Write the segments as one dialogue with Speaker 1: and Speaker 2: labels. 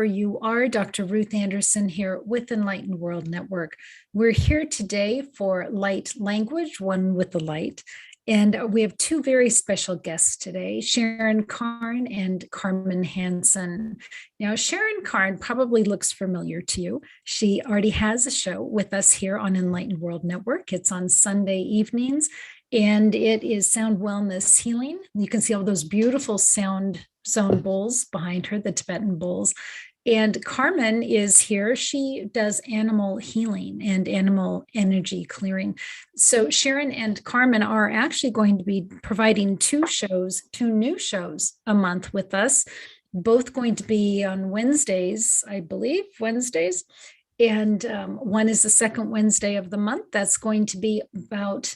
Speaker 1: You are Dr. Ruth Anderson here with Enlightened World Network. We're here today for Light Language, One with the Light. And we have two very special guests today, Sharon Carne and Carmen Hansen. Now, Sharon Carne probably looks familiar to you. She already has a show with us here on Enlightened World Network. It's on Sunday evenings, and it is Sound Wellness Healing. You can see all those beautiful sound bowls behind her, the Tibetan bowls. And Carmen is here. She does animal healing and animal energy clearing. So Sharon and Carmen are actually going to be providing two new shows a month with us, both going to be on Wednesdays, I believe, Wednesdays. And one is the second Wednesday of the month. That's going to be about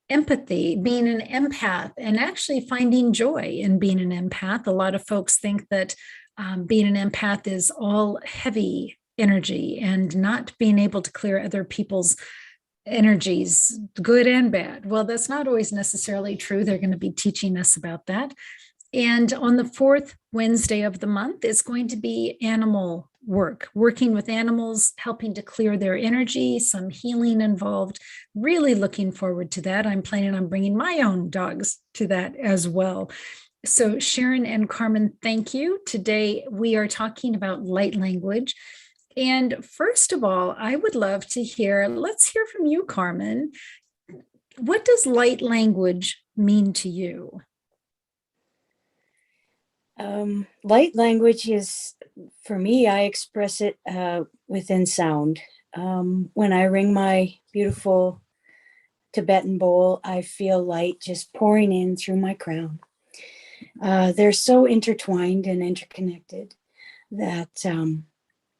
Speaker 1: empathy, being an empath, and actually finding joy in being an empath. A lot of folks think that being an empath is all heavy energy and not being able to clear other people's energies, good and bad. Well, that's not always necessarily true. They're going to be teaching us about that. And on the fourth Wednesday of the month, it's going to be animal work, working with animals, helping to clear their energy, some healing involved. Really looking forward to that. I'm planning on bringing my own dogs to that as well. So Sharon and Carmen, thank you. Today we are talking about light language. And first of all, I would love to let's hear from you, Carmen. What does light language mean to you?
Speaker 2: Light language is, for me, I express it within sound. When I ring my beautiful Tibetan bowl, I feel light just pouring in through my crown. They're so intertwined and interconnected that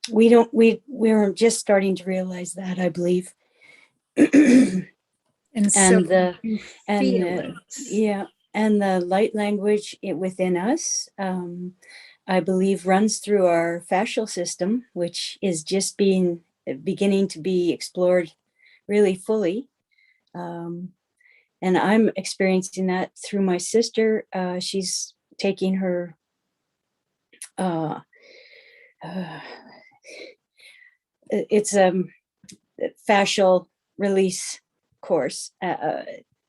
Speaker 2: we're just starting to realize that, I believe.
Speaker 1: And
Speaker 2: the light language within us, I believe, runs through our fascial system, which is just beginning to be explored really fully. And I'm experiencing that through my sister. She's taking her it's a fascial release course.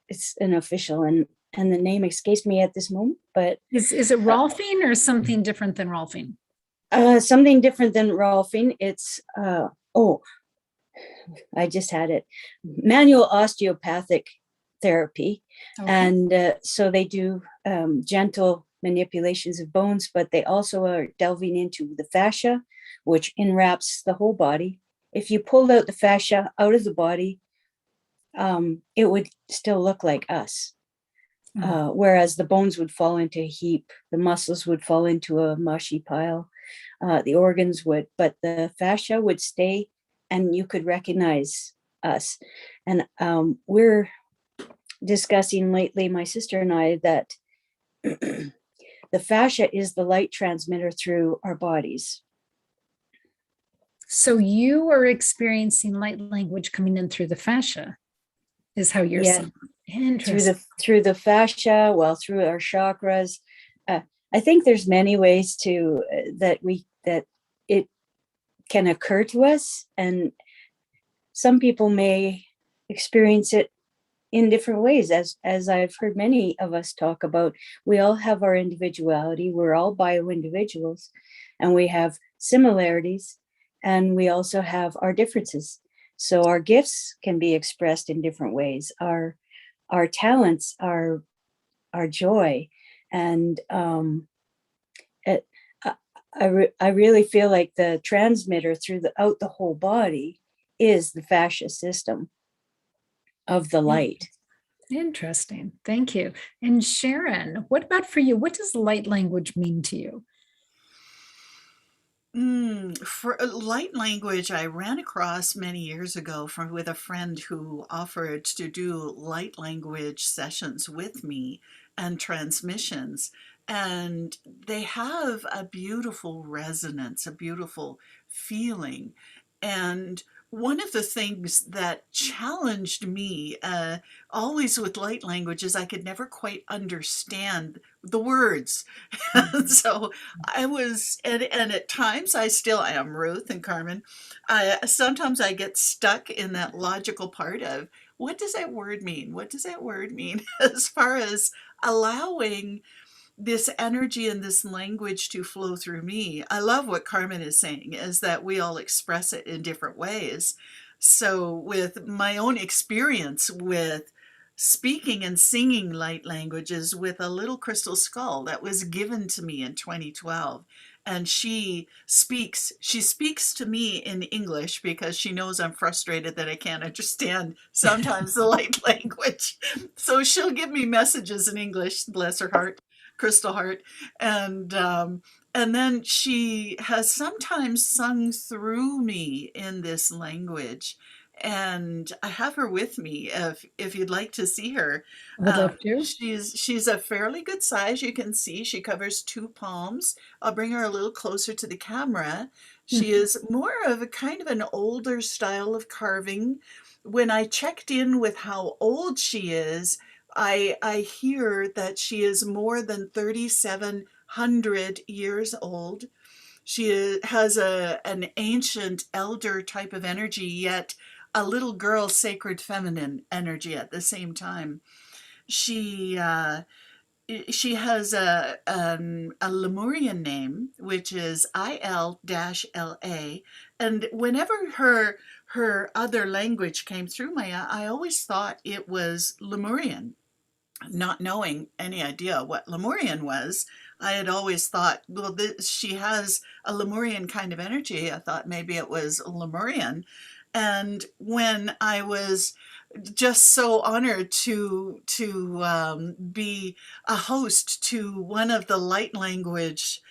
Speaker 2: It's an official, and the name escapes me at this moment. But
Speaker 1: is it Rolfing or something different than Rolfing?
Speaker 2: Something different than Rolfing. It's I just had it. Manual osteopathic therapy. Okay. And so they do gentle manipulations of bones, but they also are delving into the fascia, which enwraps the whole body. If you pulled out the fascia out of the body, it would still look like us. Whereas the bones would fall into a heap, the muscles would fall into a mushy pile, the organs would, but the fascia would stay and you could recognize us. And we're discussing lately, my sister and I, that the fascia is the light transmitter through our bodies.
Speaker 1: So you are experiencing light language coming in through the fascia, is how you're saying.
Speaker 2: Interesting. Through the fascia, through our chakras. I think there's many ways to that it can occur to us, and some people may experience it in different ways, as I've heard many of us talk about. We all have our individuality. We're all bio individuals, and we have similarities, and we also have our differences. So our gifts can be expressed in different ways. Our talents, our joy, and I really feel like the transmitter throughout the whole body is the fascia system of the light.
Speaker 1: Interesting. Thank you. And Sharon, what about for you? What does light language mean to you?
Speaker 3: For light language, I ran across many years ago with a friend who offered to do light language sessions with me and transmissions. And they have a beautiful resonance, a beautiful feeling. And one of the things that challenged me, always with light language, is I could never quite understand the words. So I was, and at times I still am, Ruth and Carmen. Sometimes I get stuck in that logical part of, what does that word mean? What does that word mean? As far as allowing this energy and this language to flow through me. I love what Carmen is saying, is that we all express it in different ways. So with my own experience with speaking and singing light languages with a little crystal skull that was given to me in 2012, and she speaks to me in English because she knows I'm frustrated that I can't understand sometimes the light language. So she'll give me messages in English, bless her heart, crystal heart. And then she has sometimes sung through me in this language, and I have her with me if you'd like to see her.
Speaker 1: Would love to.
Speaker 3: She's a fairly good size. You can see she covers 2 palms. I'll bring her a little closer to the camera. She
Speaker 1: Mhm.
Speaker 3: is more of a kind of an older style of carving. When I checked in with how old she is, I hear that she is more than 3,700 years old. She has an ancient elder type of energy, yet a little girl sacred feminine energy at the same time. She she has a Lemurian name, which is IL-LA, and whenever her other language came through I always thought it was Lemurian, not knowing any idea what Lemurian was. I had always thought, well, she has a Lemurian kind of energy. I thought maybe it was Lemurian. And when I was just so honored to be a host to one of the light language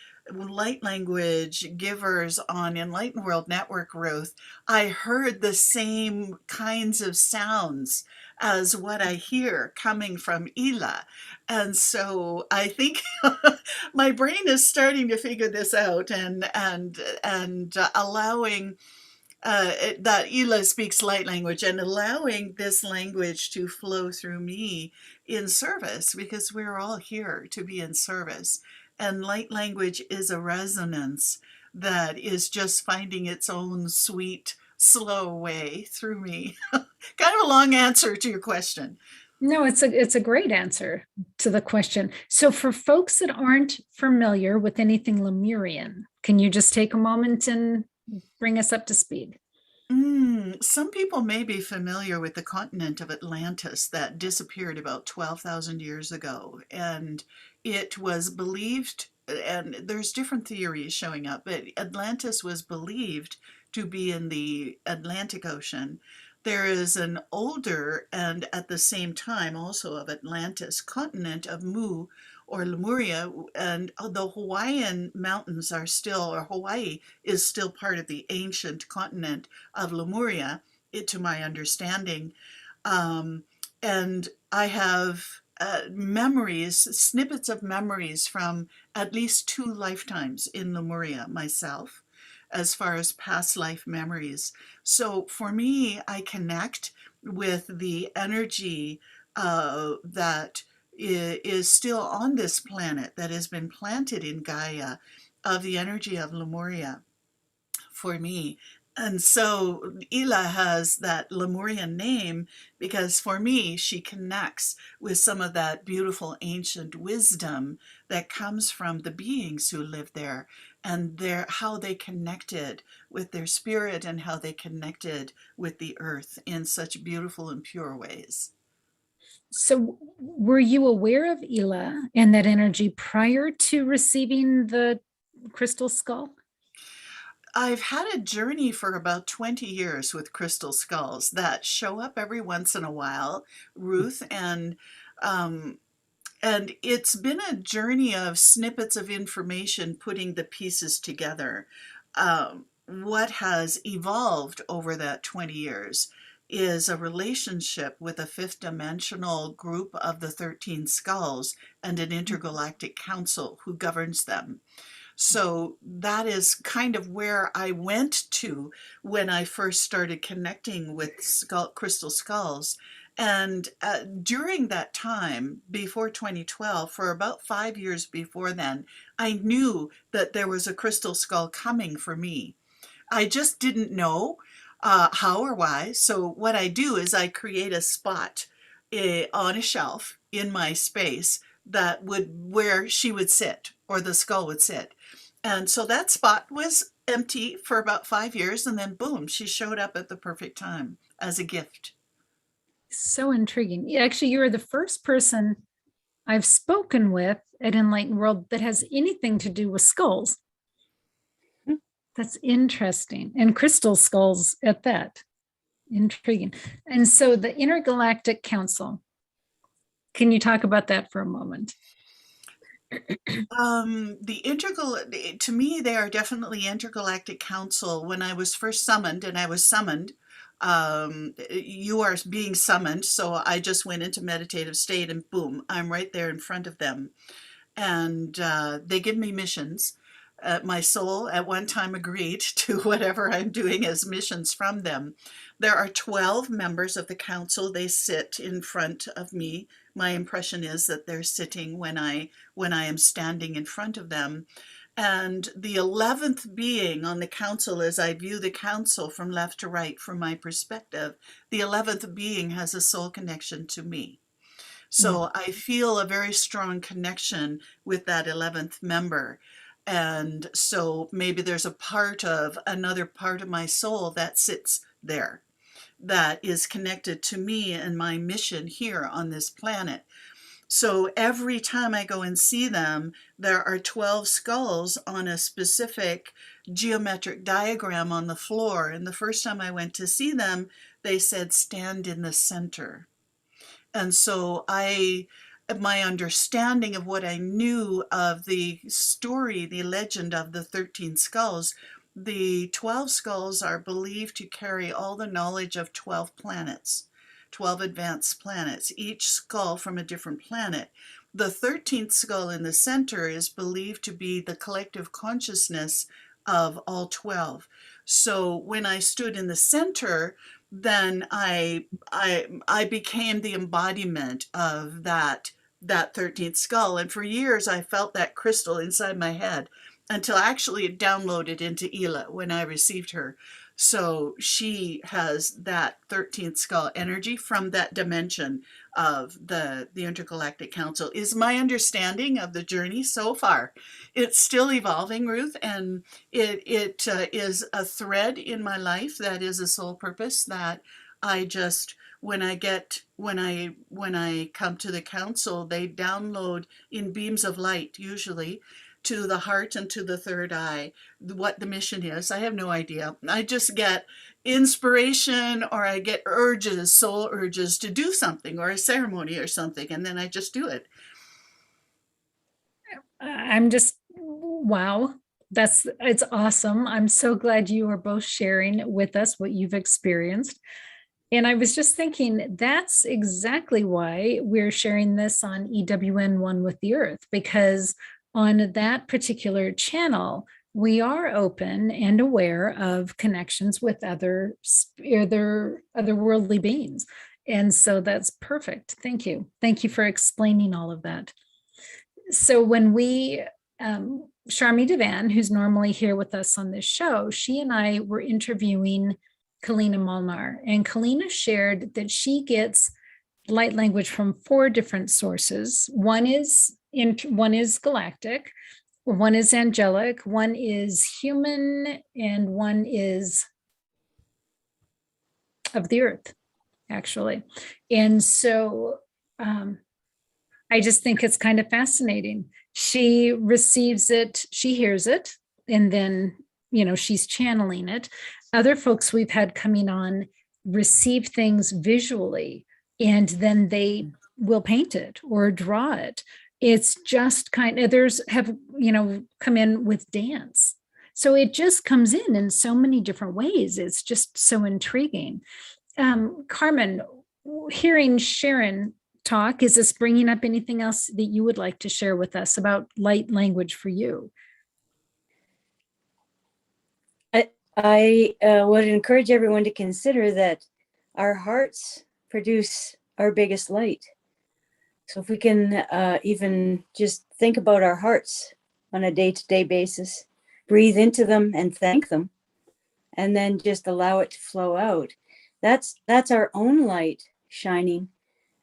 Speaker 3: givers on Enlightened World Network, Ruth, I heard the same kinds of sounds as what I hear coming from Ila. And so I think my brain is starting to figure this out, and allowing that Ila speaks light language and allowing this language to flow through me in service, because we're all here to be in service. And light language is a resonance that is just finding its own sweet, slow way through me. Kind of a long answer to your question.
Speaker 1: No, it's a great answer to the question. So for folks that aren't familiar with anything Lemurian, can you just take a moment and bring us up to speed?
Speaker 3: Some people may be familiar with the continent of Atlantis that disappeared about 12,000 years ago. And it was believed, and there's different theories showing up, but Atlantis was believed to be in the Atlantic Ocean. There is an older and at the same time also of Atlantis continent of Mu or Lemuria, and the Hawaiian mountains are still, or Hawaii is still part of the ancient continent of Lemuria, to my understanding. Um, and I have memories, snippets of memories from at least 2 lifetimes in Lemuria myself, as far as past life memories. So for me, I connect with the energy that is still on this planet, that has been planted in Gaia, of the energy of Lemuria for me. And so Ila has that Lemurian name because for me, she connects with some of that beautiful ancient wisdom that comes from the beings who live there, and how they connected with their spirit and how they connected with the earth in such beautiful and pure ways.
Speaker 1: So were you aware of Ela and that energy prior to receiving the crystal skull?
Speaker 3: I've had a journey for about 20 years with crystal skulls that show up every once in a while, Ruth, um, and it's been a journey of snippets of information, putting the pieces together. What has evolved over that 20 years is a relationship with a fifth dimensional group of the 13 skulls and an intergalactic council who governs them. So that is kind of where I went to when I first started connecting with crystal skulls. And during that time, before 2012, for about 5 years before then, I knew that there was a crystal skull coming for me. I just didn't know how or why. So what I do is I create a spot on a shelf in my space that would where she would sit or the skull would sit. And so that spot was empty for about 5 years, and then boom, she showed up at the perfect time as a gift.
Speaker 1: So intriguing. Actually, you are the first person I've spoken with at Enlightened World that has anything to do with skulls. That's interesting. And crystal skulls at that. Intriguing. And so the Intergalactic Council, can you talk about that for a moment?
Speaker 3: To me, they are definitely intergalactic council. When I was first summoned, and I was summoned, you are being summoned. So I just went into meditative state and boom, I'm right there in front of them. And they give me missions. My soul at one time agreed to whatever I'm doing as missions from them. There are 12 members of the council. They sit in front of me. My impression is that they're sitting when I am standing in front of them. And the 11th being on the council, as I view the council from left to right from my perspective, the 11th being has a soul connection to me. So I feel a very strong connection with that 11th member. And so maybe there's another part of my soul that sits there, that is connected to me and my mission here on this planet. So every time I go and see them, there are 12 skulls on a specific geometric diagram on the floor. And the first time I went to see them, they said, stand in the center. And so my understanding of what I knew of the story, the legend of the 13 skulls, the 12 skulls are believed to carry all the knowledge of 12 planets, 12 advanced planets, each skull from a different planet. The 13th skull in the center is believed to be the collective consciousness of all 12. So when I stood in the center, then I became the embodiment of that 13th skull. And for years, I felt that crystal inside my head until actually it downloaded into Ela when I received her. So she has that 13th skull energy from that dimension of the Intergalactic Council, is my understanding of the journey so far. It's still evolving, Ruth, and it is a thread in my life that is a soul purpose that I just, when I come to the council, they download in beams of light, usually, to the heart and to the third eye, what the mission is. I have no idea. I just get inspiration, or I get urges, soul urges to do something or a ceremony or something, and then I just do it.
Speaker 1: I'm just, wow. It's awesome. I'm so glad you are both sharing with us what you've experienced. And I was just thinking, that's exactly why we're sharing this on EWN One with the Earth, because on that particular channel, we are open and aware of connections with other otherworldly beings. And so that's perfect. Thank you. Thank you for explaining all of that. So when Sharmee Divan, who's normally here with us on this show, she and I were interviewing Kalina Molnar, and Kalina shared that she gets light language from 4 different sources. One is galactic, one is angelic, one is human, and one is of the earth, actually. And so I just think it's kind of fascinating. She receives it, she hears it, and then, she's channeling it. Other folks we've had coming on receive things visually, and then they will paint it or draw it. It's just kind of, come in with dance. So it just comes in so many different ways. It's just so intriguing. Carmen, hearing Sharon talk, is this bringing up anything else that you would like to share with us about light language for you?
Speaker 2: I would encourage everyone to consider that our hearts produce our biggest light. So if we can even just think about our hearts on a day-to-day basis, breathe into them and thank them, and then just allow it to flow out. That's our own light shining,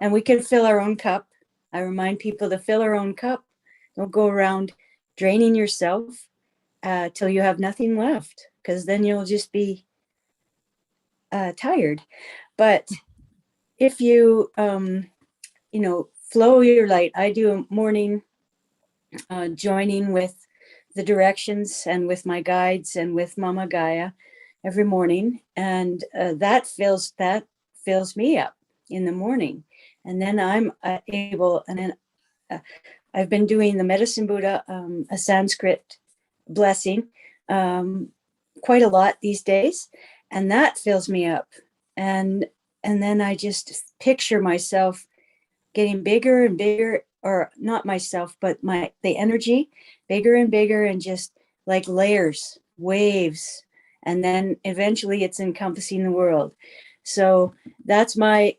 Speaker 2: and we can fill our own cup. I remind people to fill our own cup. Don't go around draining yourself till you have nothing left, because then you'll just be tired. But if you flow your light, I do a morning joining with the directions and with my guides and with Mama Gaia every morning, and that fills me up in the morning, and then I'm able. And then I've been doing the Medicine Buddha, a Sanskrit blessing, quite a lot these days, and that fills me up. And then I just picture myself getting bigger and bigger, or not myself, but the energy bigger and bigger, and just like layers, waves, and then eventually it's encompassing the world. So that's my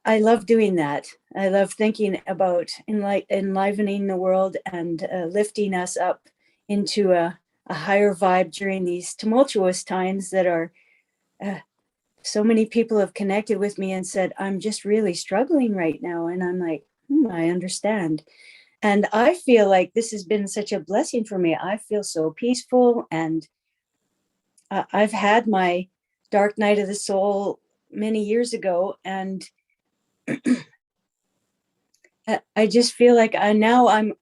Speaker 2: I love doing that. I love thinking about enlivening the world and lifting us up into a higher vibe during these tumultuous times that are so many people have connected with me and said, I'm just really struggling right now. And I'm like, I understand. And I feel like this has been such a blessing for me. I feel so peaceful. And I've had my dark night of the soul many years ago. And I just feel like I'm,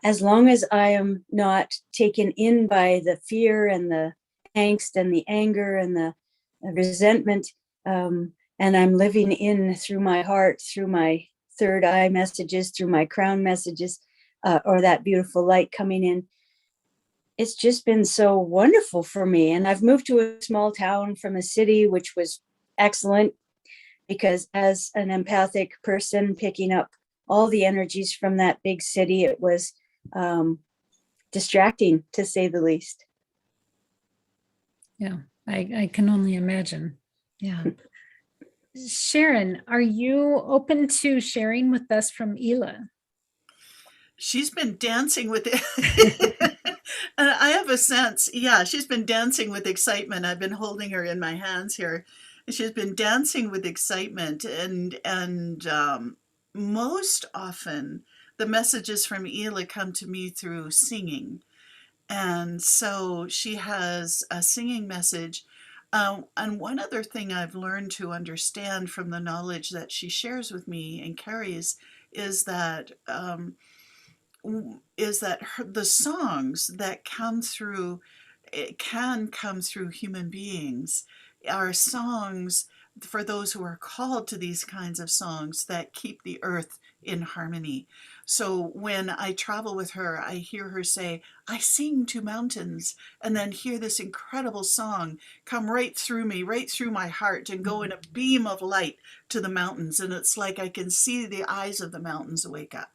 Speaker 2: as long as I am not taken in by the fear and the angst and the anger and the resentment, and I'm living in through my heart, through my third eye messages, through my crown messages, or that beautiful light coming in. It's just been so wonderful for me. And I've moved to a small town from a city, which was excellent, because as an empathic person picking up all the energies from that big city, it was distracting, to say the least.
Speaker 1: Yeah, I can only imagine. Yeah. Sharon, are you open to sharing with us from Ela?
Speaker 3: She's been dancing with it. And I have a sense, yeah, she's been dancing with excitement. I've been holding her in my hands here. She's been dancing with excitement, and most often the messages from Ela come to me through singing. And so she has a singing message. And one other thing I've learned to understand from the knowledge that she shares with me and carries is that the songs that come through, it can come through human beings, are songs for those who are called to these kinds of songs that keep the earth in harmony. So when I travel with her, I hear her say, I sing to mountains, and then hear this incredible song come right through me, right through my heart, and go in a beam of light to the mountains. And it's like I can see the eyes of the mountains wake up.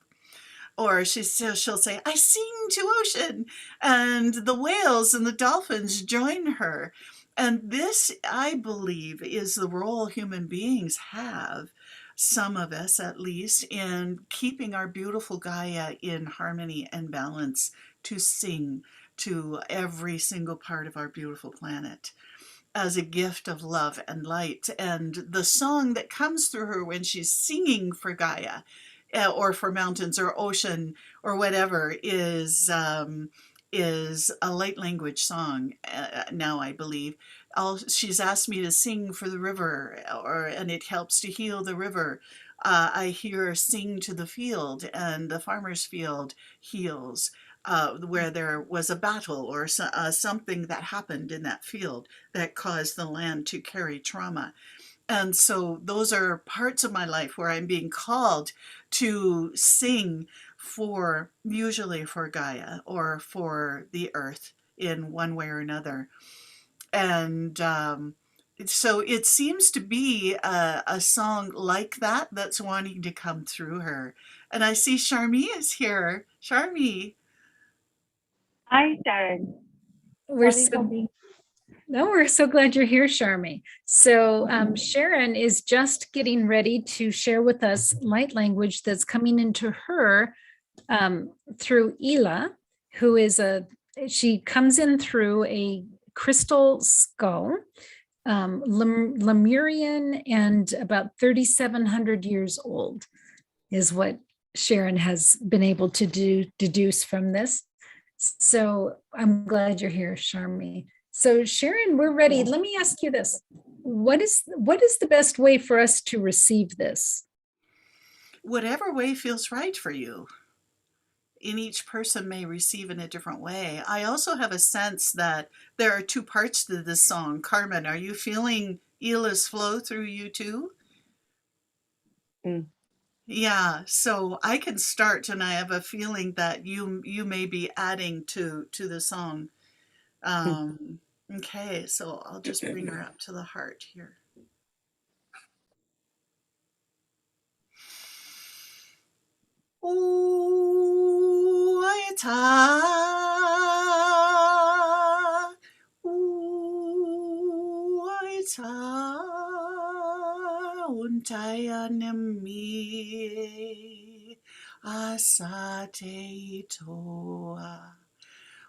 Speaker 3: Or she'll say, I sing to ocean, and the whales and the dolphins join her. And this, I believe, is the role human beings have, some of us at least, in keeping our beautiful Gaia in harmony and balance, to sing to every single part of our beautiful planet as a gift of love and light. And the song that comes through her when she's singing for Gaia, or for mountains or ocean or whatever, is a light language song, now, I believe. She's asked me to sing for the river, and it helps to heal the river. I hear her sing to the field, and the farmer's field heals, where there was a battle or something that happened in that field that caused the land to carry trauma. And so those are parts of my life where I'm being called to sing for, usually for Gaia or for the earth in one way or another. And so it seems to be a song like that that's wanting to come through her. And I see Sharmee is here. Sharmee.
Speaker 4: Hi, Sharon.
Speaker 1: We're
Speaker 4: Sorry for
Speaker 1: so
Speaker 4: being.
Speaker 1: No, we're so glad you're here, Sharmee. So Sharon is just getting ready to share with us light language that's coming into her through Ela, who is she comes in through a crystal skull, Lemurian and about 3,700 years old is what Sharon has been able to deduce from this. So I'm glad you're here, Sharmee. So Sharon, we're ready. Let me ask you this. What is the best way for us to receive this?
Speaker 3: Whatever way feels right for you. And each person may receive in a different way. I also have a sense that there are two parts to this song. Carmen, are you feeling Ela's flow through you too?
Speaker 2: Mm.
Speaker 3: Yeah, so I can start, and I have a feeling that you may be adding to the song. Okay, so I'll just bring her up to the heart here. Ooh, untaya nemi asate toa.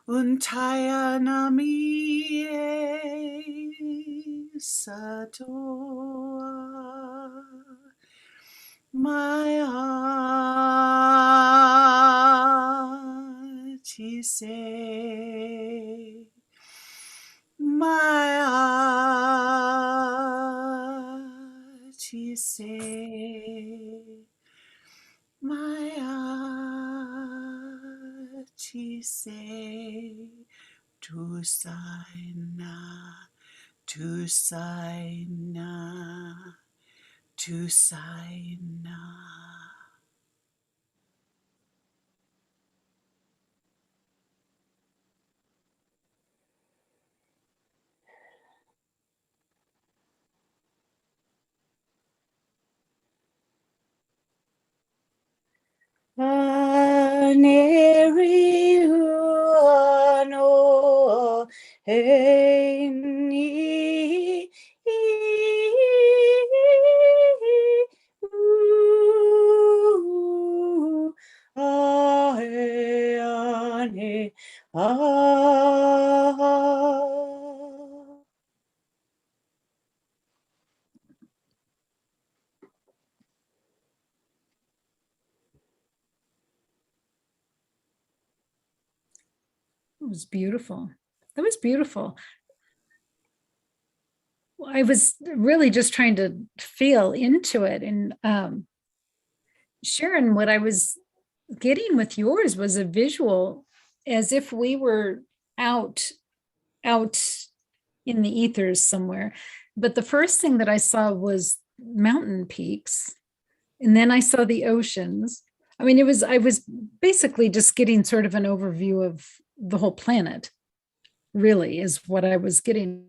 Speaker 3: Untaya nami satoa. My heart, he say, my heart, he say, my heart, he say, to signa, to signa, to signa.
Speaker 2: Aneriuano heini aeane
Speaker 1: It was beautiful. That was beautiful. I was really just trying to feel into it. And Sharon, what I was getting with yours was a visual as if we were out in the ethers somewhere. But the first thing that I saw was mountain peaks. And then I saw the oceans. I mean, I was basically just getting sort of an overview of the whole planet, really, is what I was getting.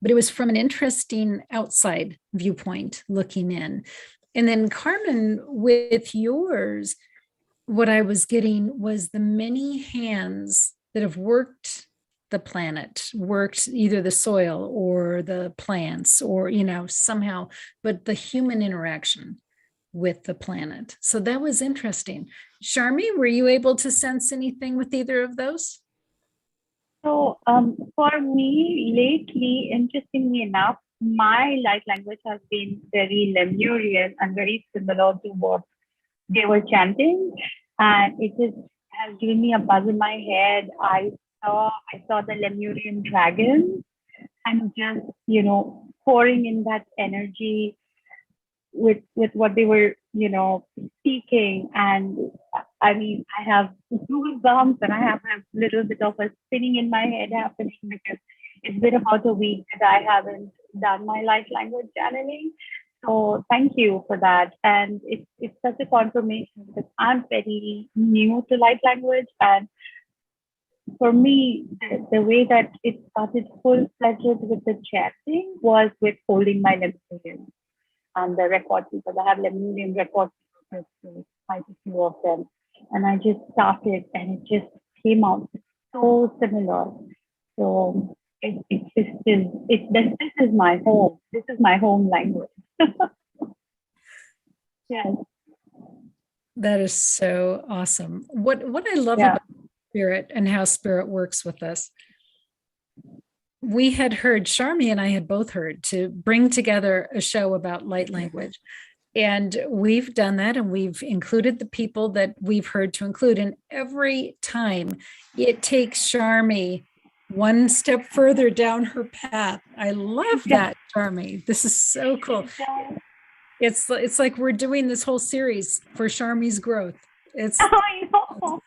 Speaker 1: But it was from an interesting outside viewpoint looking in. And then, Carmen, with yours, what I was getting was the many hands that have worked the planet, worked either the soil or the plants or, somehow, but the human interaction with the planet. So that was interesting. Sharmee, were you able to sense anything with either of those?
Speaker 4: So, for me, lately, interestingly enough, my light language has been very Lemurian and very similar to what they were chanting, and it just has given me a buzz in my head. I saw the Lemurian dragon, and just pouring in that energy with what they were speaking. And I mean, I have goosebumps, and I have a little bit of a spinning in my head happening, because it's been about a week that I haven't done my light language channeling. So thank you for that. And it's such a confirmation, because I'm very new to light language. And for me, the way that it started full-fledged with the chanting was with holding my Lemurian and the record, because I have Lemurian record keepers, quite a few of them. And I just started, and it just came out so similar. So this is my home. This is my home language. Yes.
Speaker 1: That is so awesome. What I love
Speaker 4: Yeah.
Speaker 1: about Spirit and how Spirit works with us. We had heard, Sharmee and I had both heard, to bring together a show about light language. And we've done that, and we've included the people that we've heard to include. And every time it takes Sharmee one step further down her path. I love that, Sharmee. This is so cool. It's like we're doing this whole series for Sharmee's growth.
Speaker 4: I know.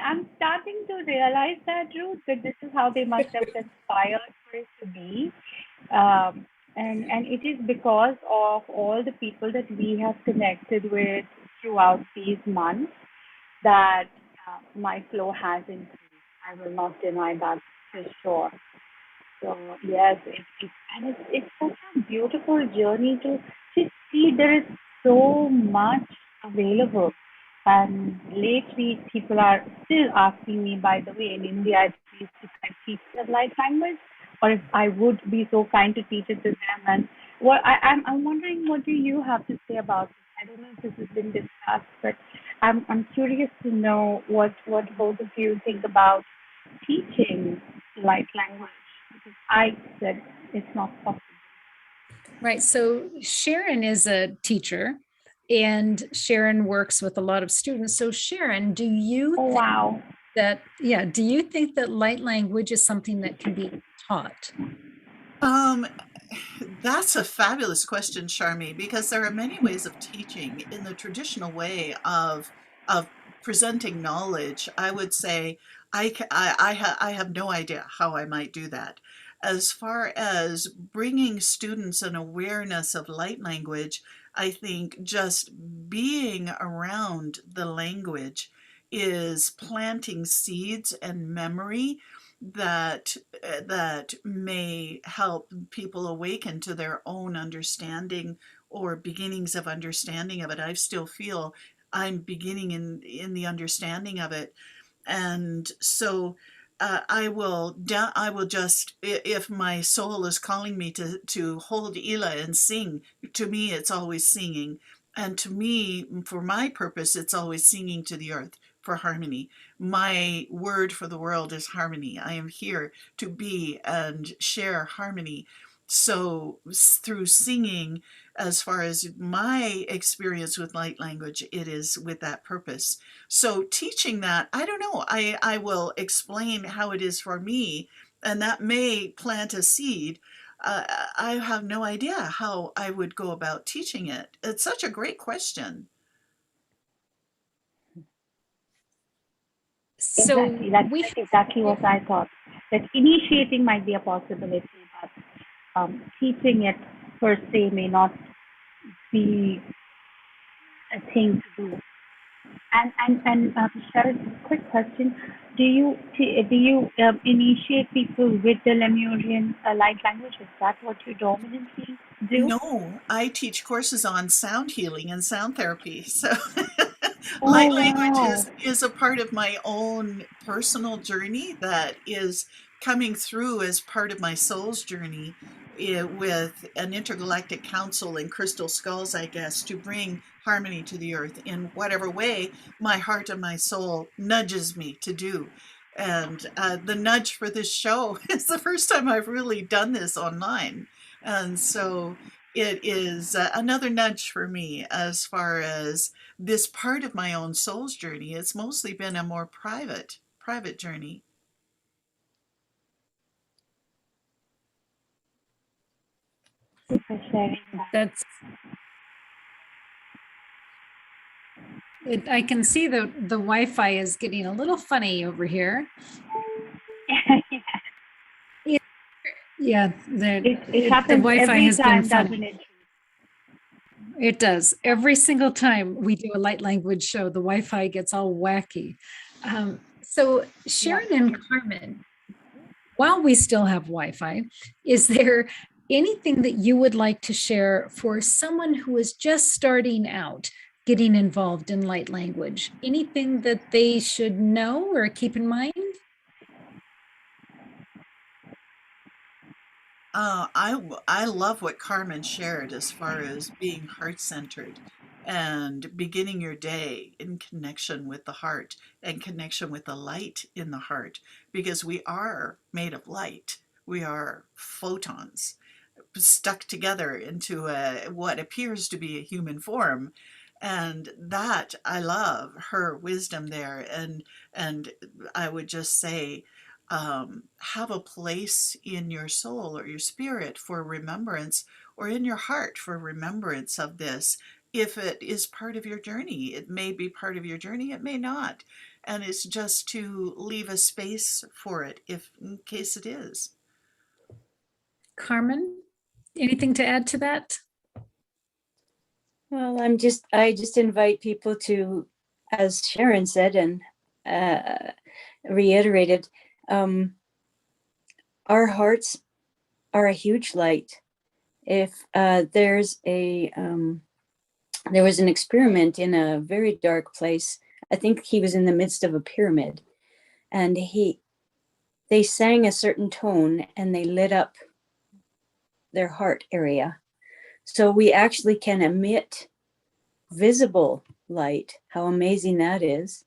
Speaker 4: I'm starting to realize that, Ruth, that this is how they must have conspired for it to be. And it is because of all the people that we have connected with throughout these months that my flow has increased. I will not deny that for sure. So yes, it's such a beautiful journey to see there is so much available. And lately, people are still asking me, by the way, in India, at least if I teach the light language, or if I would be so kind to teach it to them. And what I'm wondering, what do you have to say about it? I don't know if this has been discussed, but I'm curious to know what both of you think about teaching light language. Because I said it's not possible.
Speaker 1: Right. So Sharon is a teacher, and Sharon works with a lot of students. So Sharon, do you
Speaker 4: Wow.
Speaker 1: do you think that light language is something that can be taught?
Speaker 3: That's a fabulous question, Sharmee, because there are many ways of teaching. In the traditional way of presenting knowledge, I would say I have no idea how I might do that. As far as bringing students an awareness of light language, I think just being around the language is planting seeds and memory that may help people awaken to their own understanding or beginnings of understanding of it. I still feel I'm beginning in the understanding of it. And so I will just, if my soul is calling me to hold Ila and sing, to me it's always singing. And to me, for my purpose, it's always singing to the earth for harmony. My word for the world is harmony. I am here to be and share harmony. So through singing, as far as my experience with light language, it is with that purpose. So teaching that, I don't know, I will explain how it is for me, and that may plant a seed. I have no idea how I would go about teaching it. It's such a great question.
Speaker 1: So
Speaker 4: exactly. That's exactly what I thought. That initiating might be a possibility, but teaching it per se may not be a thing to do. And Sharon, quick question: Do you initiate people with the Lemurian light language? Is that what you dominantly do?
Speaker 3: No, I teach courses on sound healing and sound therapy. So light
Speaker 4: Oh
Speaker 3: language
Speaker 4: wow!
Speaker 3: is a part of my own personal journey that is coming through as part of my soul's journey, with an intergalactic council and crystal skulls, I guess, to bring harmony to the earth in whatever way my heart and my soul nudges me to do. And the nudge for this show is the first time I've really done this online. And so it is another nudge for me as far as this part of my own soul's journey. It's mostly been a more private journey.
Speaker 4: For sharing that.
Speaker 1: I can see the Wi-Fi is getting a little funny over here. Yeah,
Speaker 4: It happens
Speaker 1: the Wi-Fi
Speaker 4: every
Speaker 1: has
Speaker 4: time,
Speaker 1: been
Speaker 4: doesn't
Speaker 1: funny.
Speaker 4: it?
Speaker 1: It does. Every single time we do a light language show, the Wi-Fi gets all wacky. So Sharon and Carmen, while we still have Wi-Fi, is there anything that you would like to share for someone who is just starting out getting involved in light language? Anything that they should know or keep in mind?
Speaker 3: I love what Carmen shared as far as being heart-centered and beginning your day in connection with the heart and connection with the light in the heart, because we are made of light. We are photons stuck together into what appears to be a human form. And that, I love her wisdom there. And I would just say, have a place in your soul or your spirit for remembrance, or in your heart for remembrance of this. If it is part of your journey, it may be part of your journey, it may not. And it's just to leave a space for it, if in case it is.
Speaker 1: Carmen, anything to add to that?
Speaker 2: Well, I just invite people to, as Sharon said and reiterated, our hearts are a huge light. If there was an experiment in a very dark place. I think he was in the midst of a pyramid, and they sang a certain tone and they lit up their heart area. So we actually can emit visible light. How amazing that is.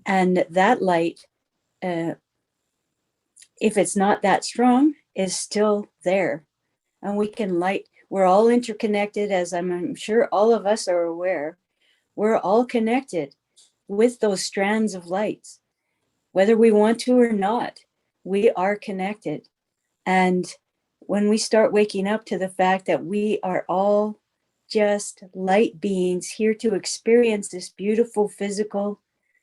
Speaker 2: And that light, if it's not that strong, is still there. And we can light, we're all interconnected, as I'm sure all of us are aware. We're all connected with those strands of lights. Whether we want to or not, we are connected. And when we start waking up to the fact that we are all just light beings here to experience this beautiful physical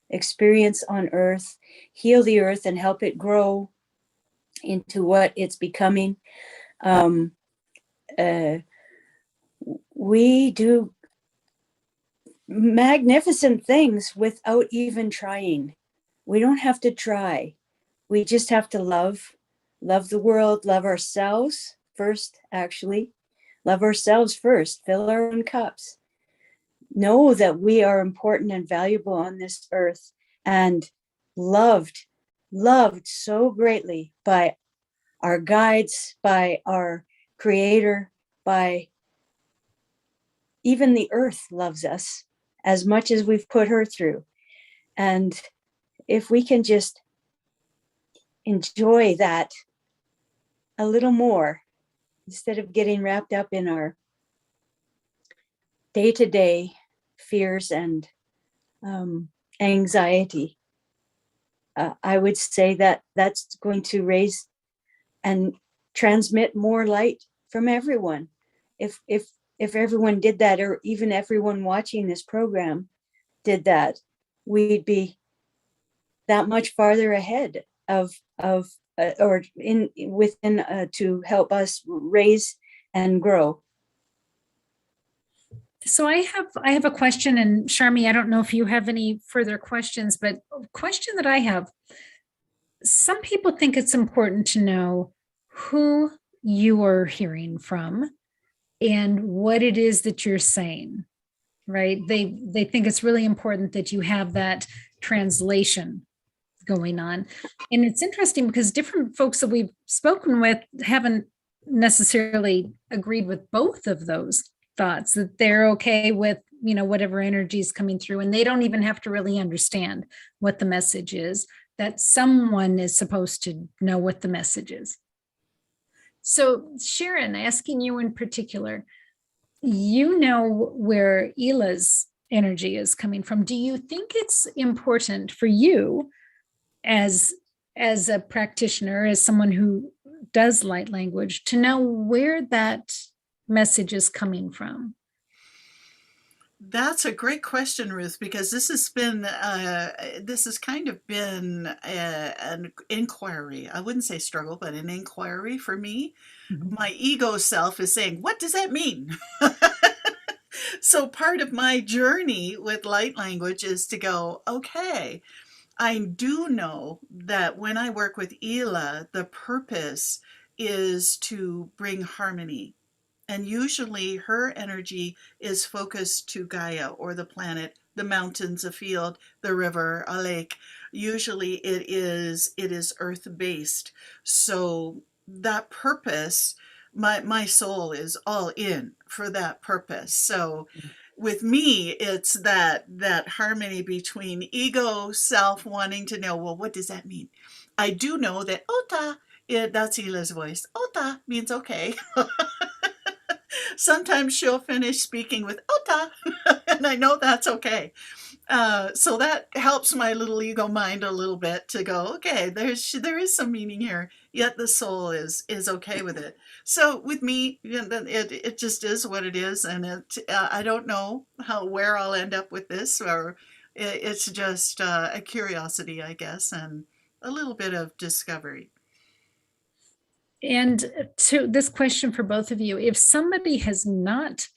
Speaker 2: experience on earth, heal the earth and help it grow into what it's becoming. We do magnificent things without even trying. We don't have to try. We just have to love the world, love ourselves first, actually. Love ourselves first, fill our own cups. Know that we are important and valuable on this earth, and loved so greatly by our guides, by our creator, by even the earth loves us as much as we've put her through. And if we can just enjoy that a little more, instead of getting wrapped up in our day-to-day fears and anxiety, I would say that that's going to raise and transmit more light from everyone. If everyone did that, or even everyone watching this program did that, we'd be that much farther ahead of or in within to help us raise and grow.
Speaker 1: So I have a question, and Sharmee, I don't know if you have any further questions, but a question that I have, some people think it's important to know who you are hearing from and what it is that you're saying, right? They think it's really important that you have that translation going on. And it's interesting because different folks that we've spoken with haven't necessarily agreed with both of those thoughts, that they're okay with, whatever energy is coming through, and they don't even have to really understand what the message is, that someone is supposed to know what the message is. So Sharon, asking you in particular, where Ila's energy is coming from. Do you think it's important for you as a practitioner, as someone who does light language, to know where that message is coming from?
Speaker 3: That's a great question, Ruth, because this has kind of been an inquiry. I wouldn't say struggle, but an inquiry for me. Mm-hmm. My ego self is saying, what does that mean? So part of my journey with light language is to go, okay, I do know that when I work with Ila, the purpose is to bring harmony. And usually her energy is focused to Gaia, or the planet, the mountains, a field, the river, a lake. Usually it is earth-based. So that purpose my soul is all in for that purpose. So with me, it's that harmony between ego, self wanting to know, well, what does that mean? I do know that ota, that's Ila's voice. Ota means okay. Sometimes she'll finish speaking with ota, and I know that's okay. So that helps my little ego mind a little bit to go, okay, there is some meaning here, yet the soul is okay with it. So with me, it just is what it is, and I don't know where I'll end up with this, or it's just a curiosity, I guess, and a little bit of discovery.
Speaker 1: And to this question for both of you, if somebody has not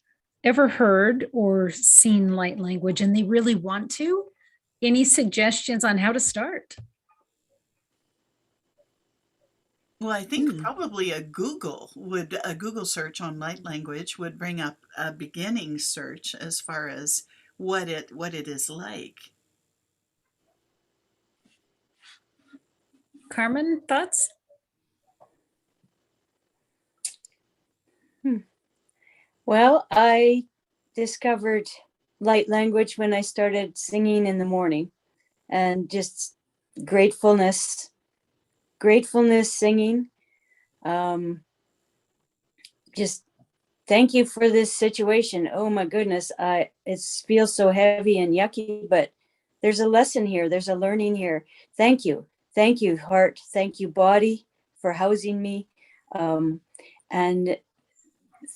Speaker 1: ever heard or seen light language and they really want to, any suggestions on how to start?
Speaker 3: Well, I think probably a Google search on light language would bring up a beginning search as far as what it is like.
Speaker 1: Carmen, thoughts?
Speaker 2: Well, I discovered light language when I started singing in the morning, and just gratefulness singing. Just thank you for this situation. Oh my goodness, it feels so heavy and yucky, but there's a lesson here. There's a learning here. Thank you, heart. Thank you, body, for housing me. And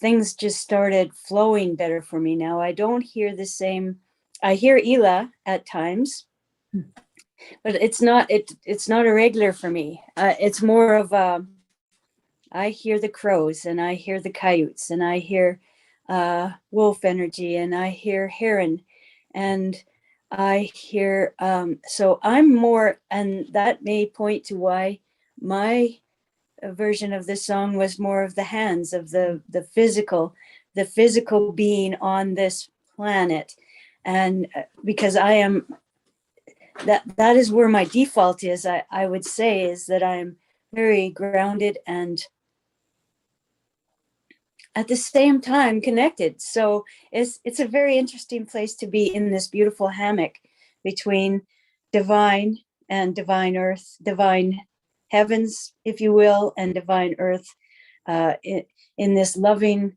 Speaker 2: things just started flowing better for me now. I don't hear the same. I hear Ila at times, but it's not a regular for me. It's more of I hear the crows, and I hear the coyotes, and I hear wolf energy, and I hear heron, and I hear so I'm more, and that may point to why my version of this song was more of the hands of the physical being on this planet. And because I am, that is where my default is. I would say is that I'm very grounded and at the same time connected. So it's a very interesting place to be, in this beautiful hammock between divine and divine earth, divine heavens, if you will, and divine earth, in this loving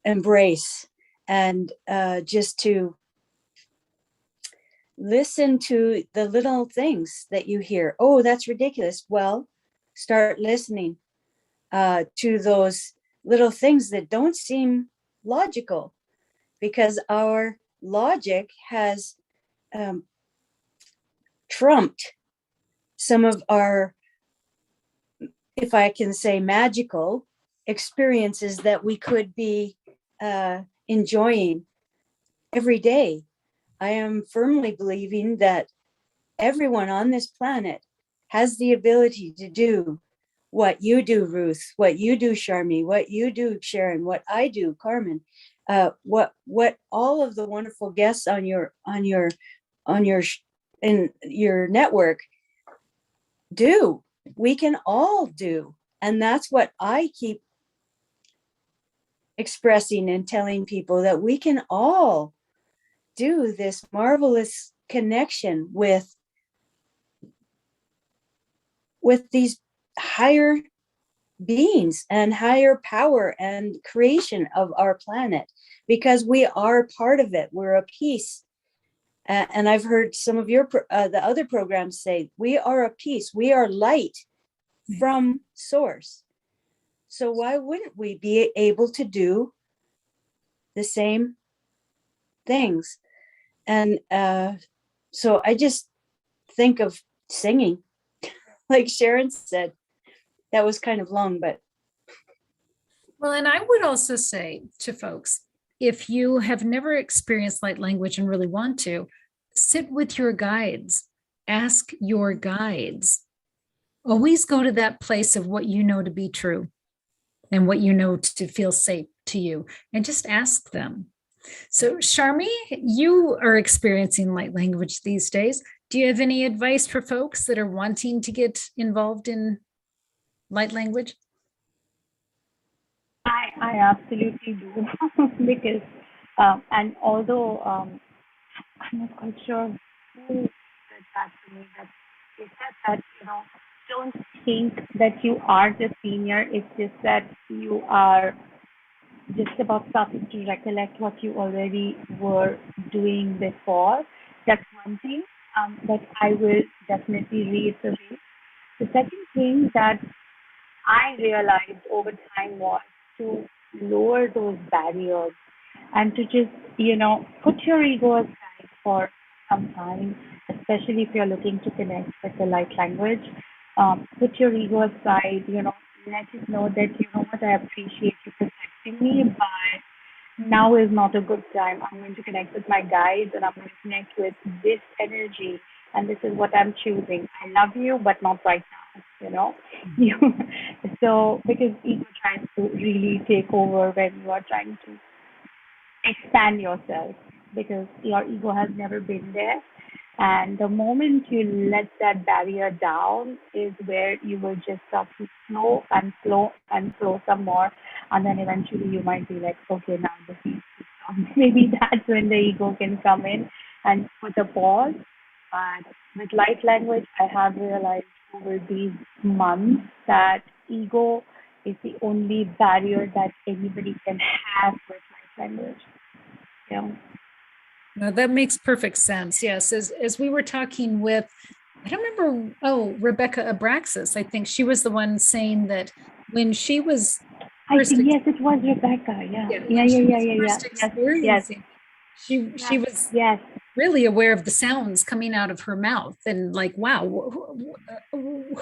Speaker 2: embrace. And just to listen to the little things that you hear. Oh, that's ridiculous. Well, start listening to those little things that don't seem logical, because our logic has trumped some of our, if I can say, magical experiences that we could be enjoying every day. I am firmly believing that everyone on this planet has the ability to do what you do, Ruth, what you do, Sharmee, what you do, Sharon, what I do, Carmen, what all of the wonderful guests on your in your network do. We can all do. And that's what I keep expressing and telling people, that we can all do this marvelous connection with these higher beings and higher power and creation of our planet, because we are part of it. We're a piece. And I've heard some of your the other programs say, we are a piece, we are light from source. So why wouldn't we be able to do the same things? And so I just think of singing, like Sharon said. That was kind of long, but.
Speaker 1: Well, and I would also say to folks, if you have never experienced light language and really want to, sit with your guides, ask your guides. Always go to that place of what you know to be true and what you know to feel safe to you, and just ask them. So Sharmee, you are experiencing light language these days. Do you have any advice for folks that are wanting to get involved in light language?
Speaker 4: I absolutely do. Because, and although I'm not quite sure who said that to me, that they said that, don't think that you are the senior. It's just that you are just about starting to recollect what you already were doing before. That's one thing that I will definitely reiterate. The second thing that I realized over time was to lower those barriers and to just, put your ego aside for some time, especially if you're looking to connect with the light language. Put your ego aside, let it know that, what, I appreciate you protecting me, but now is not a good time. I'm going to connect with my guides and I'm going to connect with this energy, and this is what I'm choosing. I love you, but not right now, So, because ego tries to really take over when you are trying to expand yourself, because your ego has never been there. And the moment you let that barrier down is where you will just start to flow and flow and flow some more. And then eventually you might be like, okay, now the heat is on. Maybe that's when the ego can come in and put a pause. But with light language, I have realized over these months that ego is the only barrier that anybody can have with light language. Yeah.
Speaker 1: No, that makes perfect sense. Yes. As we were talking with, I don't remember, Rebecca Abraxas, I think she was the one saying that when she was
Speaker 4: I think, yes, it was Rebecca. Yeah.
Speaker 1: first experiencing, she was
Speaker 4: Yes.
Speaker 1: really aware of the sounds coming out of her mouth and like, wow,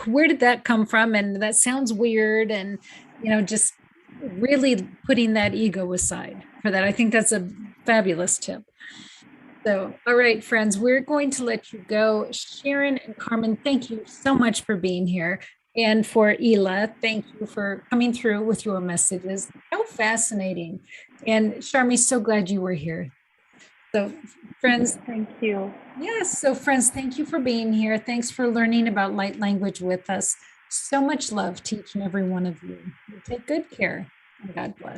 Speaker 1: where did that come from? And that sounds weird. And, just really putting that ego aside for that. I think that's a fabulous tip. So, all right, friends, we're going to let you go. Sharon and Carmen, thank you so much for being here. And for Ela, thank you for coming through with your messages. How fascinating. And Sharmee, so glad you were here. So, friends.
Speaker 4: Thank you.
Speaker 1: Yes. So, friends, thank you for being here. Thanks for learning about light language with us. So much love to each and every one of you. Take good care, and God bless.